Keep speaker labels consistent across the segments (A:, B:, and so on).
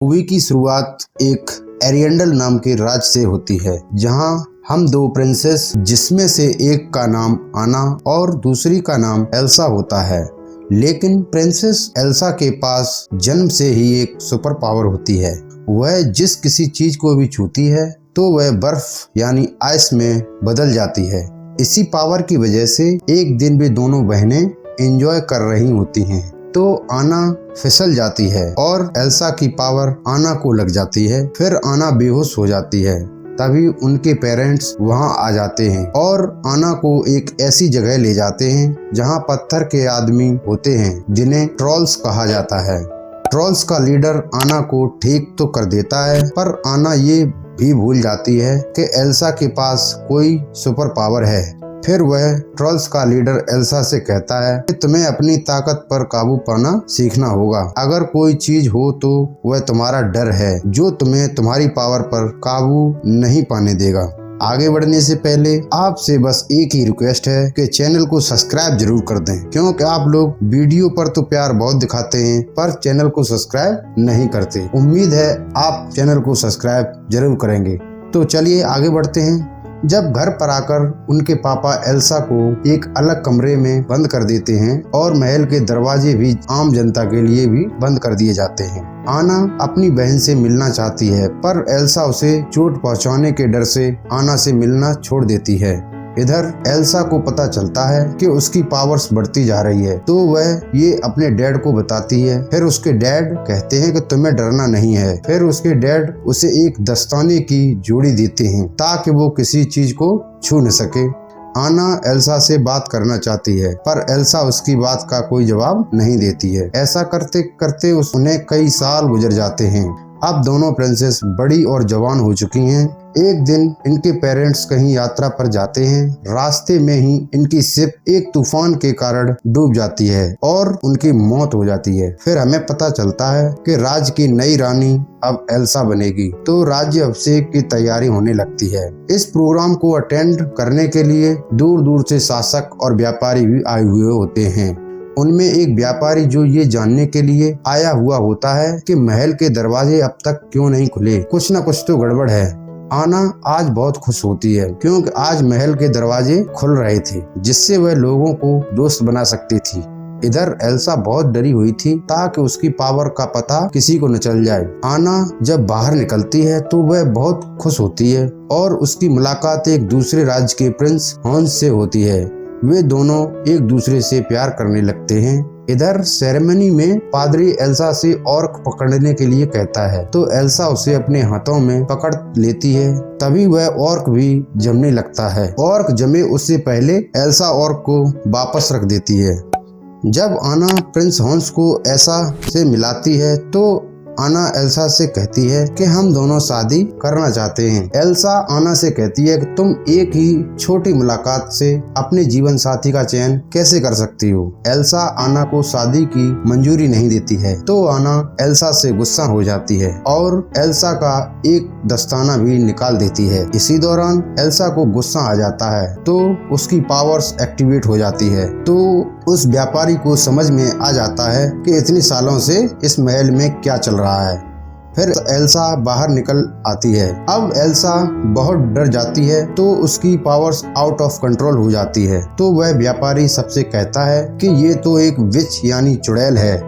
A: Movie की शुरुआत एक एरिएंडल नाम के राज्य से होती है, जहां हम दो प्रिंसेस, जिसमें से एक का नाम आना और दूसरी का नाम एल्सा होता है। लेकिन प्रिंसेस एल्सा के पास जन्म से ही एक सुपर पावर होती है। वह जिस किसी चीज को भी छूती है तो वह बर्फ यानी आइस में बदल जाती है। इसी पावर की वजह से एक दिन भी दोनों बहनें एंजॉय कर रही होती हैं तो आना फिसल जाती है और एल्सा की पावर आना को लग जाती है। फिर आना बेहोश हो जाती है। तभी उनके पेरेंट्स वहां आ जाते हैं और आना को एक ऐसी जगह ले जाते हैं जहां पत्थर के आदमी होते हैं, जिन्हें ट्रॉल्स कहा जाता है। ट्रॉल्स का लीडर आना को ठीक तो कर देता है, पर आना ये भी भूल जाती है कि एल्सा के पास कोई सुपर पावर है। फिर वह ट्रॉल्स का लीडर एल्सा से कहता है कि तुम्हें अपनी ताकत पर काबू पाना सीखना होगा। अगर कोई चीज हो तो वह तुम्हारा डर है, जो तुम्हें तुम्हारी पावर पर काबू नहीं पाने देगा। आगे बढ़ने से पहले आपसे बस एक ही रिक्वेस्ट है कि चैनल को सब्सक्राइब जरूर कर दें, क्योंकि आप लोग वीडियो पर तो प्यार बहुत दिखाते हैं पर चैनल को सब्सक्राइब नहीं करते। उम्मीद है आप चैनल को सब्सक्राइब जरूर करेंगे। तो चलिए आगे बढ़ते हैं। जब घर पर आकर उनके पापा एल्सा को एक अलग कमरे में बंद कर देते हैं और महल के दरवाजे भी आम जनता के लिए भी बंद कर दिए जाते हैं। आना अपनी बहन से मिलना चाहती है, पर एल्सा उसे चोट पहुंचाने के डर से आना से मिलना छोड़ देती है। इधर एल्सा को पता चलता है कि उसकी पावर्स बढ़ती जा रही है, तो वह ये अपने डैड को बताती है। फिर उसके डैड कहते हैं कि तुम्हें डरना नहीं है। फिर उसके डैड उसे एक दस्ताने की जोड़ी देते हैं ताकि वो किसी चीज को छू न सके। आना एल्सा से बात करना चाहती है, पर एल्सा उसकी बात का कोई जवाब नहीं देती है। ऐसा करते करते उन्हें कई साल गुजर जाते हैं। अब दोनों प्रिंसेस बड़ी और जवान हो चुकी हैं। एक दिन इनके पेरेंट्स कहीं यात्रा पर जाते हैं। रास्ते में ही इनकी शिप एक तूफान के कारण डूब जाती है और उनकी मौत हो जाती है। फिर हमें पता चलता है कि राज्य की नई रानी अब एल्सा बनेगी, तो राज्य अभिषेक की तैयारी होने लगती है। इस प्रोग्राम को अटेंड करने के लिए दूर दूर से शासक और व्यापारी भी आए हुए होते हैं। उनमें एक व्यापारी जो ये जानने के लिए आया हुआ होता है कि महल के दरवाजे अब तक क्यों नहीं खुले, कुछ न कुछ तो गड़बड़ है। आना आज बहुत खुश होती है क्योंकि आज महल के दरवाजे खुल रहे थे, जिससे वह लोगों को दोस्त बना सकती थी। इधर एल्सा बहुत डरी हुई थी ताकि उसकी पावर का पता किसी को न चल जाए। आना जब बाहर निकलती है तो वह बहुत खुश होती है और उसकी मुलाकात एक दूसरे राज्य के प्रिंस हॉन्स से होती है। वे दोनों एक दूसरे से प्यार करने लगते हैं। इधर सेरेमनी में पादरी एल्सा से ऑर्क पकड़ने के लिए कहता है, तो एल्सा उसे अपने हाथों में पकड़ लेती है। तभी वह ऑर्क भी जमने लगता है। ऑर्क जमे उससे पहले एल्सा ऑर्क को वापस रख देती है। जब आना प्रिंस हॉन्स को ऐसा से मिलाती है तो आना एल्सा से कहती है कि हम दोनों शादी करना चाहते हैं। एल्सा आना से कहती है कि तुम एक ही छोटी मुलाकात से अपने जीवन साथी का चयन कैसे कर सकती हो। एल्सा आना को शादी की मंजूरी नहीं देती है, तो आना एल्सा से गुस्सा हो जाती है और एल्सा का एक दस्ताना भी निकाल देती है। इसी दौरान एल्सा को गुस्सा आ जाता है तो उसकी पावर्स एक्टिवेट हो जाती है। तो उस व्यापारी को समझ में आ जाता है कि इतने सालों से इस महल में क्या चल रहा है। फिर एल्सा बाहर निकल आती है। अब एल्सा बहुत डर जाती है तो उसकी पावर्स आउट ऑफ कंट्रोल हो जाती है। तो वह व्यापारी सबसे कहता है कि ये तो एक विच यानी चुड़ैल है।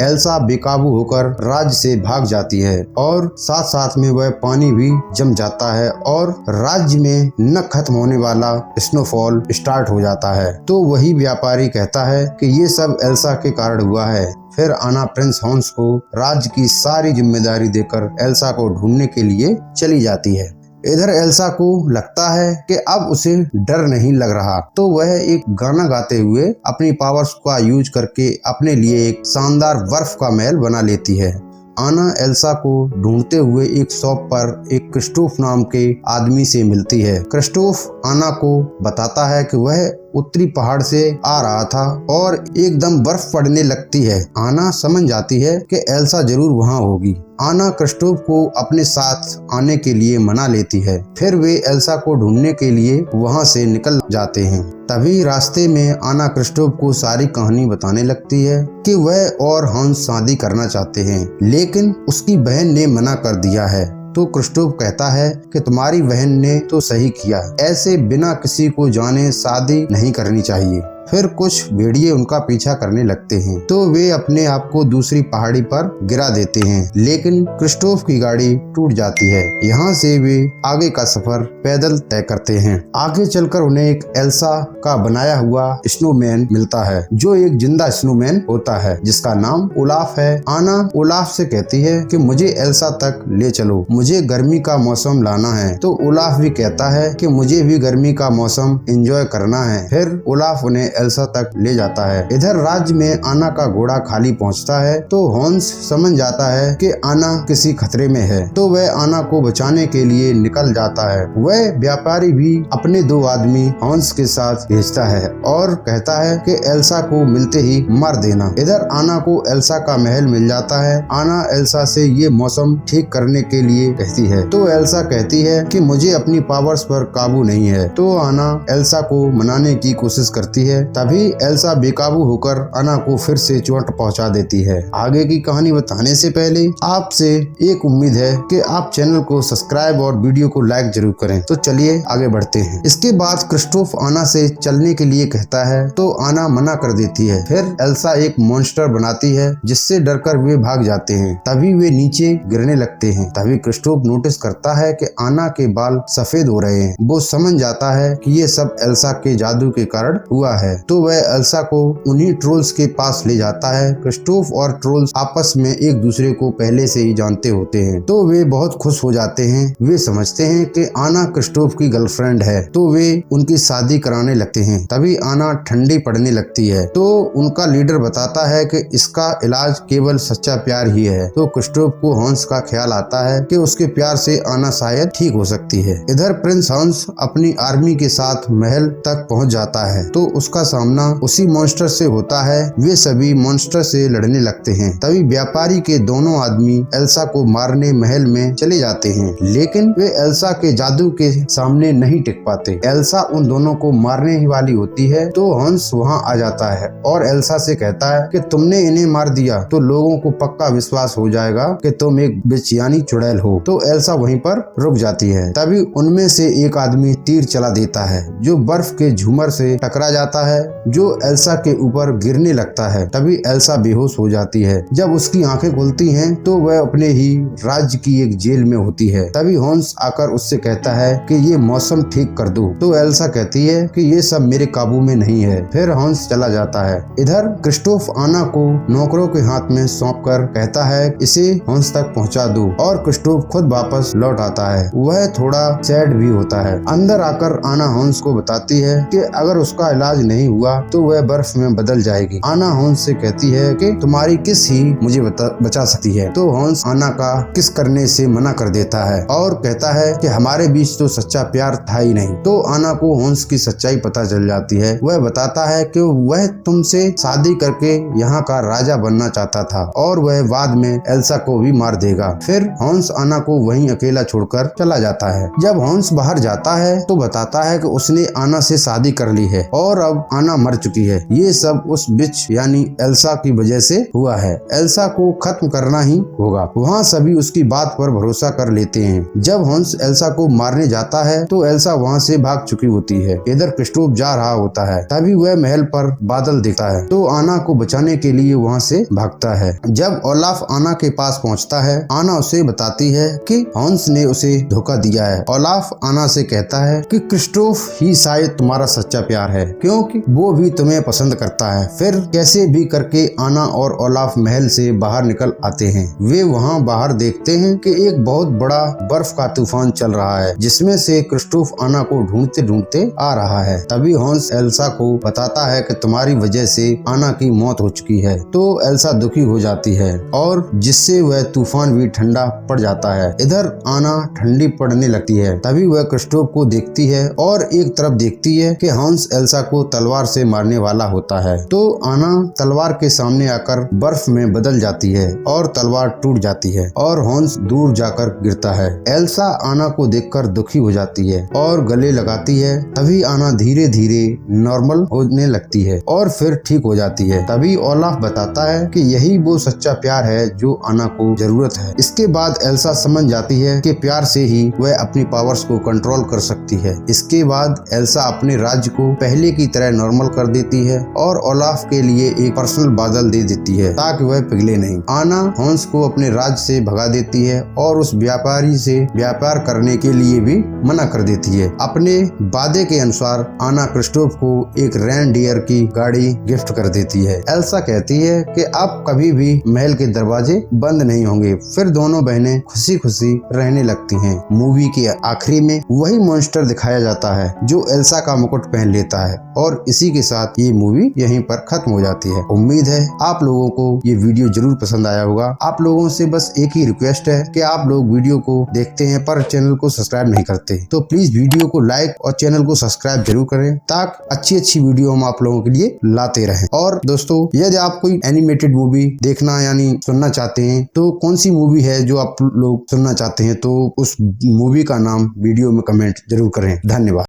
A: एल्सा बेकाबू होकर राज्य से भाग जाती है और साथ साथ में वह पानी भी जम जाता है और राज्य में न खत्म होने वाला स्नोफॉल स्टार्ट हो जाता है। तो वही व्यापारी कहता है कि ये सब एल्सा के कारण हुआ है। फिर आना प्रिंस हॉन्स को राज्य की सारी जिम्मेदारी देकर एल्सा को ढूंढने के लिए चली जाती है। इधर एल्सा को लगता है कि अब उसे डर नहीं लग रहा, तो वह एक गाना गाते हुए अपनी पावर्स का यूज करके अपने लिए एक शानदार बर्फ का महल बना लेती है। आना एल्सा को ढूंढते हुए एक शॉप पर एक क्रिस्टोफ नाम के आदमी से मिलती है। क्रिस्टोफ आना को बताता है कि वह उत्तरी पहाड़ से आ रहा था और एकदम बर्फ पड़ने लगती है। आना समझ जाती है कि एल्सा जरूर वहाँ होगी। आना क्रिस्टोफ को अपने साथ आने के लिए मना लेती है। फिर वे एल्सा को ढूंढने के लिए वहाँ से निकल जाते हैं। तभी रास्ते में आना क्रिस्टोफ को सारी कहानी बताने लगती है कि वह और हंस शादी करना चाहते हैं, लेकिन उसकी बहन ने मना कर दिया है। तो क्रिस्टोफ कहता है कि तुम्हारी बहन ने तो सही किया, ऐसे बिना किसी को जाने शादी नहीं करनी चाहिए। फिर कुछ भेड़िए उनका पीछा करने लगते हैं, तो वे अपने आप को दूसरी पहाड़ी पर गिरा देते हैं, लेकिन क्रिस्टोफ की गाड़ी टूट जाती है। यहाँ से वे आगे का सफर पैदल तय करते हैं। आगे चलकर उन्हें एक एल्सा का बनाया हुआ स्नोमैन मिलता है, जो एक जिंदा स्नोमैन होता है जिसका नाम ओलाफ है। आना ओलाफ से कहती है कि मुझे एल्सा तक ले चलो, मुझे गर्मी का मौसम लाना है। तो ओलाफ भी कहता है कि मुझे भी गर्मी का मौसम एंजॉय करना है। फिर ओलाफ उन्हें एल्सा तक ले जाता है। इधर राज्य में आना का घोड़ा खाली पहुंचता है, तो हॉन्स समझ जाता है कि आना किसी खतरे में है, तो वह आना को बचाने के लिए निकल जाता है। वह व्यापारी भी अपने 2 आदमी हॉन्स के साथ भेजता है और कहता है कि एल्सा को मिलते ही मार देना। इधर आना को एल्सा का महल मिल जाता है। आना एल्सा से ये मौसम ठीक करने के लिए कहती है, तो एल्सा कहती है कि मुझे अपनी पावर्स पर काबू नहीं है। तो आना एल्सा को मनाने की कोशिश करती है। तभी एल्सा बेकाबू होकर आना को फिर से चोट पहुंचा देती है। आगे की कहानी बताने से पहले आपसे एक उम्मीद है कि आप चैनल को सब्सक्राइब और वीडियो को लाइक जरूर करें। तो चलिए आगे बढ़ते हैं। इसके बाद क्रिस्टोफ आना से चलने के लिए कहता है, तो आना मना कर देती है। फिर एल्सा एक मॉन्स्टर बनाती है, जिससे डरकर वे भाग जाते हैं। तभी वे नीचे गिरने लगते हैं। तभी क्रिस्टोफ नोटिस करता है कि आना के बाल सफेद हो रहे हैं। वो समझ जाता है कि ये सब एल्सा के जादू के कारण हुआ है, तो वह एल्सा को उन्हीं ट्रोल्स के पास ले जाता है। क्रिस्टोफ और ट्रोल्स आपस में एक दूसरे को पहले से ही जानते होते हैं, तो वे बहुत खुश हो जाते हैं। वे समझते हैं कि आना क्रिस्टोफ की गर्लफ्रेंड है, तो वे उनकी शादी कराने लगते हैं। तभी आना ठंडी पड़ने लगती है, तो उनका लीडर बताता है कि इसका इलाज केवल सच्चा प्यार ही है। तो क्रिस्टोफ को हंस का ख्याल आता है कि उसके प्यार से आना शायद ठीक हो सकती है। इधर प्रिंस हंस अपनी आर्मी के साथ महल तक पहुंच जाता है, तो उसका सामना उसी मॉन्स्टर से होता है। वे सभी मॉन्स्टर से लड़ने लगते हैं। तभी व्यापारी के दोनों आदमी एल्सा को मारने महल में चले जाते हैं, लेकिन वे एल्सा के जादू के सामने नहीं टिक पाते। एल्सा उन दोनों को मारने ही वाली होती है, तो हंस वहां आ जाता है और एल्सा से कहता है कि तुमने इन्हें मार दिया तो लोगों को पक्का विश्वास हो जाएगा कि तुम एक बिच यानी चुड़ैल हो। तो एल्सा वहीं पर रुक जाती है। तभी उनमें से एक आदमी तीर चला देता है, जो बर्फ के झूमर से टकरा जाता है, जो एल्सा के ऊपर गिरने लगता है। तभी एल्सा बेहोश हो जाती है। जब उसकी आंखें खुलती हैं, तो वह अपने ही राज्य की एक जेल में होती है। तभी हॉन्स आकर उससे कहता है कि ये मौसम ठीक कर दो। तो एल्सा कहती है कि ये सब मेरे काबू में नहीं है। फिर हॉन्स चला जाता है। इधर क्रिस्टोफ आना को नौकरों के हाथ में सौंप कर कहता है इसे हॉन्स तक पहुंचा दो, और क्रिस्टोफ खुद वापस लौट आता है। वह थोड़ा सैड भी होता है। अंदर आकर आना हॉन्स को बताती है कि अगर उसका इलाज नहीं हुआ तो वह बर्फ में बदल जाएगी। आना हॉन्स से कहती है कि तुम्हारी किस ही मुझे बचा सकती है। तो हॉन्स आना का किस करने से मना कर देता है और कहता है कि हमारे बीच तो सच्चा प्यार था ही नहीं। तो आना को हॉन्स की सच्चाई पता चल जाती है। वह बताता है कि वह तुमसे शादी करके यहाँ का राजा बनना चाहता था, और वह बाद में एल्सा को भी मार देगा। फिर हॉन्स आना को वहीं अकेला छोड़कर चला जाता है। जब हॉन्स बाहर जाता है तो बताता है कि उसने आना से शादी कर ली है और अब आना मर चुकी है। ये सब उस बिच यानी एल्सा की वजह से हुआ है। एल्सा को खत्म करना ही होगा। वहाँ सभी उसकी बात पर भरोसा कर लेते हैं। जब हंस एल्सा को मारने जाता है तो एल्सा वहाँ से भाग चुकी होती है। इधर क्रिस्टोफ जा रहा होता है। तभी वह महल पर बादल देखता है, तो आना को बचाने के लिए वहाँ से भागता है। जब ओलाफ आना के पास पहुँचता है, आना उसे बताती है कि हंस ने उसे धोखा दिया है। ओलाफ आना से कहता है कि क्रिस्टोफ ही शायद तुम्हारा सच्चा प्यार है, क्योंकि वो भी तुम्हें पसंद करता है। फिर कैसे भी करके आना और ओलाफ महल से बाहर निकल आते हैं। वे वहाँ बाहर देखते हैं कि एक बहुत बड़ा बर्फ का तूफान चल रहा है, जिसमें से क्रिस्टोफ आना को ढूंढते ढूंढते आ रहा है। तभी हॉन्स एल्सा को बताता है कि तुम्हारी वजह से आना की मौत हो चुकी है। तो एल्सा दुखी हो जाती है और जिससे वह तूफान भी ठंडा पड़ जाता है। इधर आना ठंडी पड़ने लगती है। तभी वह क्रिस्टोफ को देखती है और एक तरफ देखती है कि हॉन्स एल्सा को तलवार तलवार से मारने वाला होता है। तो आना तलवार के सामने आकर बर्फ में बदल जाती है और तलवार टूट जाती है और हॉन्स दूर जाकर गिरता है। एल्सा आना को देखकर दुखी हो जाती है और गले लगाती है। तभी आना धीरे धीरे नॉर्मल होने लगती है और फिर ठीक हो जाती है। तभी ओलाफ बताता है कि यही वो सच्चा प्यार है जो आना को जरूरत है। इसके बाद एल्सा समझ जाती है कि प्यार से ही वह अपनी पावर्स को कंट्रोल कर सकती है। इसके बाद एल्सा अपने राज्य को पहले की तरह नॉर्मल कर देती है और ओलाफ के लिए एक पर्सनल बादल दे देती है ताकि वह पिघले नहीं। आना हॉन्स को अपने राज्य से भगा देती है और उस व्यापारी से व्यापार करने के लिए भी मना कर देती है। अपने वादे के अनुसार आना क्रिस्टोफ को एक रेनडियर की गाड़ी गिफ्ट कर देती है। एल्सा कहती है कि अब कभी भी महल के दरवाजे बंद नहीं होंगे। फिर दोनों बहनें खुशी खुशी रहने लगती हैं। मूवी के आखिरी में वही मॉन्स्टर दिखाया जाता है जो एल्सा का मुकुट पहन लेता है और इसी के साथ ये मूवी यहीं पर खत्म हो जाती है। उम्मीद है आप लोगों को ये वीडियो जरूर पसंद आया होगा। आप लोगों से बस एक ही रिक्वेस्ट है कि आप लोग वीडियो को देखते हैं पर चैनल को सब्सक्राइब नहीं करते, तो प्लीज वीडियो को लाइक और चैनल को सब्सक्राइब जरूर करें ताकि अच्छी वीडियो हम आप लोगों के लिए लाते रहें। और दोस्तों यदि आप कोई एनिमेटेड मूवी देखना यानी सुनना चाहते हैं तो कौन सी मूवी है जो आप लोग सुनना चाहते हैं, तो उस मूवी का नाम वीडियो में कमेंट जरूर करें। धन्यवाद।